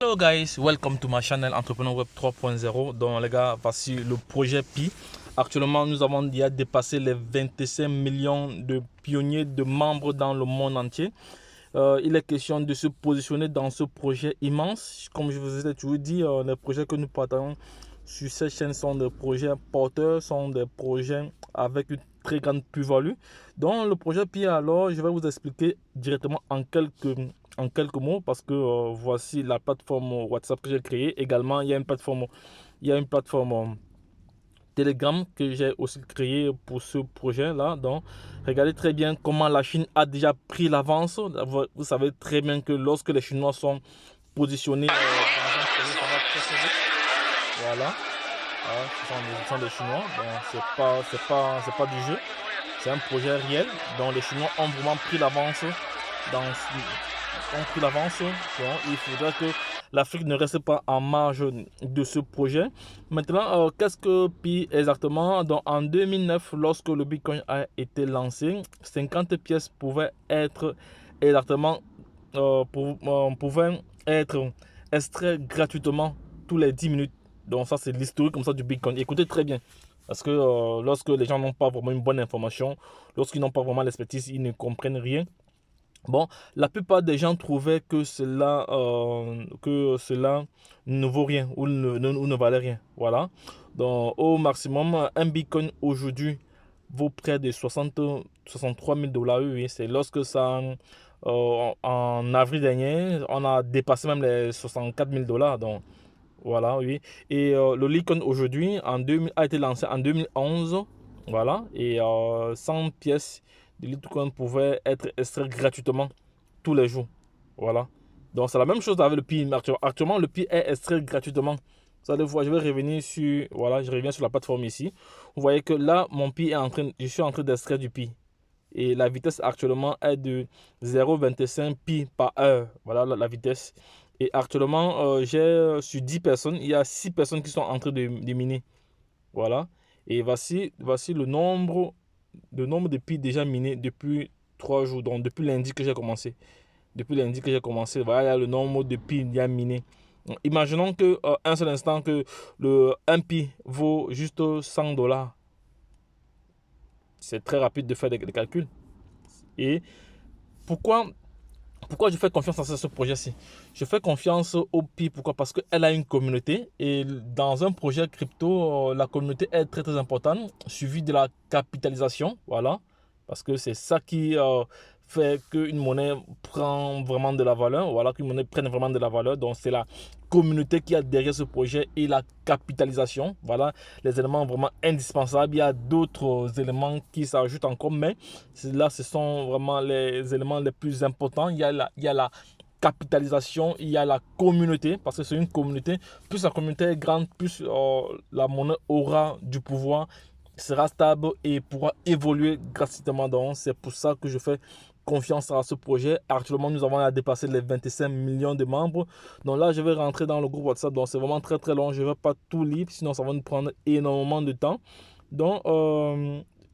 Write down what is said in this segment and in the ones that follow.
Hello guys, welcome to my channel Entrepreneur Web 3.0. Donc les gars, voici le projet Pi. Actuellement, nous avons déjà dépassé les 25 millions de pionniers, de membres dans le monde entier. Il est question de se positionner dans ce projet immense. Comme je vous ai toujours dit, les projets que nous partageons sur cette chaîne sont des projets porteurs, sont des projets avec une très grande plus-value. Donc le projet Pi, alors, je vais vous expliquer directement en quelques mots parce que voici la plateforme WhatsApp que j'ai créée. Également, il y a une plateforme Telegram que j'ai aussi créée pour ce projet-là. Donc, regardez très bien comment la Chine a déjà pris l'avance. Vous savez très bien que lorsque les Chinois sont positionnés dans un projet, ça va très vite. Voilà. Ce sont des Chinois. Donc, c'est pas du jeu. C'est un projet réel. Donc, les Chinois ont vraiment pris l'avance Donc, il faudrait que l'Afrique ne reste pas en marge de ce projet. Maintenant, qu'est-ce que Pi exactement? Donc, en 2009, lorsque le Bitcoin a été lancé, 50 pièces pouvaient être exactement pouvaient être extraites gratuitement tous les 10 minutes. Donc, ça, c'est l'historique comme ça du Bitcoin. Écoutez très bien. Parce que lorsque les gens n'ont pas vraiment une bonne information, lorsqu'ils n'ont pas vraiment l'expertise, ils ne comprennent rien. Bon, la plupart des gens trouvaient que cela ne vaut rien ou ne valait rien. Voilà. Donc, au maximum, un Bitcoin aujourd'hui vaut près de 63 000 $. Oui, c'est lorsque ça, en avril dernier, on a dépassé même les 64 000 $. Donc, voilà, oui. Et le Litecoin aujourd'hui a été lancé en 2011. Voilà. Et 100 pièces de Litecoin pouvaient être extraites gratuitement tous les jours. Voilà. Donc c'est la même chose avec le Pi. Actuellement, le Pi est extrait gratuitement. Vous allez voir, je vais revenir sur. Voilà, je reviens sur la plateforme ici. Vous voyez que là, mon Pi je suis en train d'extraire du Pi. Et la vitesse actuellement est de 0,25 pi par heure. Voilà la vitesse. Et actuellement, j'ai sur 10 personnes, il y a 6 personnes qui sont en train de miner. Voilà. Et voici le nombre de pi déjà minés depuis 3 jours. Donc depuis lundi que j'ai commencé. Voilà, il y a le nombre de pi déjà minés. Imaginons que un seul instant que le 1 pi vaut juste 100 $. C'est très rapide de faire des calculs. Et pourquoi je fais confiance à ce projet-ci? Je fais confiance au Pi. Pourquoi? Parce qu'elle a une communauté. Et dans un projet crypto, la communauté est très très importante, suivi de la capitalisation. Voilà. Parce que c'est ça qui fait qu'une monnaie prend vraiment de la valeur. Voilà, qu'une monnaie prenne vraiment de la valeur. Donc c'est la communauté qui a derrière ce projet et la capitalisation. Voilà les éléments vraiment indispensables. Il y a d'autres éléments qui s'ajoutent encore, mais là, ce sont vraiment les éléments les plus importants. Il y a la capitalisation, il y a la communauté, parce que c'est une communauté. Plus la communauté est grande, plus la monnaie aura du pouvoir, sera stable et pourra évoluer gratuitement. Donc, c'est pour ça que je fais confiance à ce projet. Actuellement, nous avons dépassé les 25 millions de membres. Donc là, je vais rentrer dans le groupe WhatsApp. Donc, c'est vraiment très très long. Je ne vais pas tout lire, sinon ça va nous prendre énormément de temps. Donc,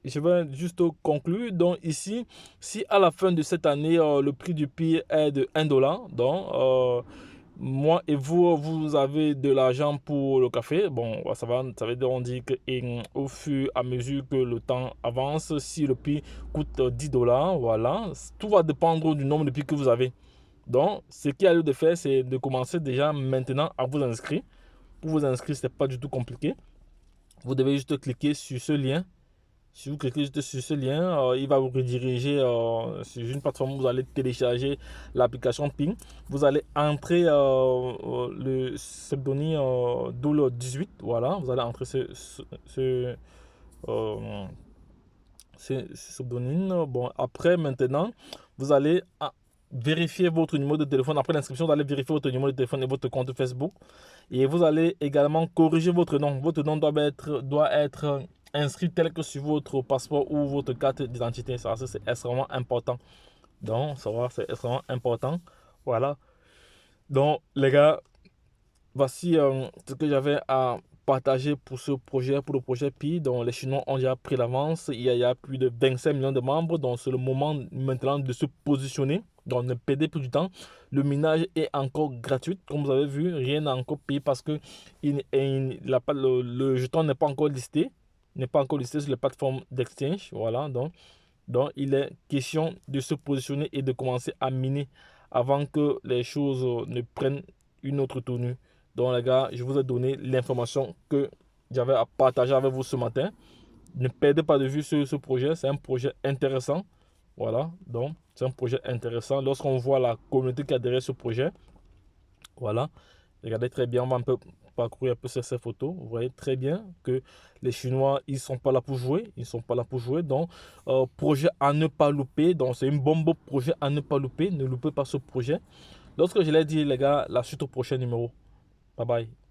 je vais juste conclure. Donc ici, si à la fin de cette année, le prix du Pi est de 1 $, donc moi et vous avez de l'argent pour le café. Bon, ça veut dire, on dit qu'au fur et à mesure que le temps avance, si le Pi coûte 10 $, voilà, tout va dépendre du nombre de Pi que vous avez. Donc, ce qu'il y a lieu de faire, c'est de commencer déjà maintenant à vous inscrire. Pour vous inscrire, ce n'est pas du tout compliqué. Vous devez juste cliquer sur ce lien. Si vous cliquez juste sur ce lien, il va vous rediriger sur une plateforme où vous allez télécharger l'application Ping. Vous allez entrer le pseudonyme Doule18. Voilà, vous allez entrer ce pseudonyme. Bon, après, maintenant, vous allez vérifier votre numéro de téléphone. Après l'inscription, vous allez vérifier votre numéro de téléphone et votre compte Facebook. Et vous allez également corriger votre nom. Votre nom doit être inscrit tel que sur votre passeport ou votre carte d'identité. Ça, c'est extrêmement important. Donc, ça va, c'est extrêmement important. Voilà. Donc, les gars, voici ce que j'avais à partager pour ce projet, pour le projet Pi. Donc, les Chinois ont déjà pris l'avance. Il y a plus de 25 millions de membres. Donc, c'est le moment maintenant de se positionner. Donc, ne perdez plus du temps. Le minage est encore gratuit. Comme vous avez vu, rien n'a encore payé parce que le jeton n'est pas encore listé. N'est pas encore listé sur les plateformes d'exchange. Voilà. Donc, il est question de se positionner et de commencer à miner avant que les choses ne prennent une autre tenue. Donc, les gars, je vous ai donné l'information que j'avais à partager avec vous ce matin. Ne perdez pas de vue ce projet. C'est un projet intéressant. Voilà. Donc, c'est un projet intéressant. Lorsqu'on voit la communauté qui a derrière ce projet, voilà. Regardez très bien, on va un peu parcourir un peu ces photos. Vous voyez très bien que les Chinois, ils ne sont pas là pour jouer. Ils ne sont pas là pour jouer. Donc, projet à ne pas louper. Donc, c'est une bombe projet à ne pas louper. Ne loupez pas ce projet. Lorsque je l'ai dit, les gars, la suite au prochain numéro. Bye bye.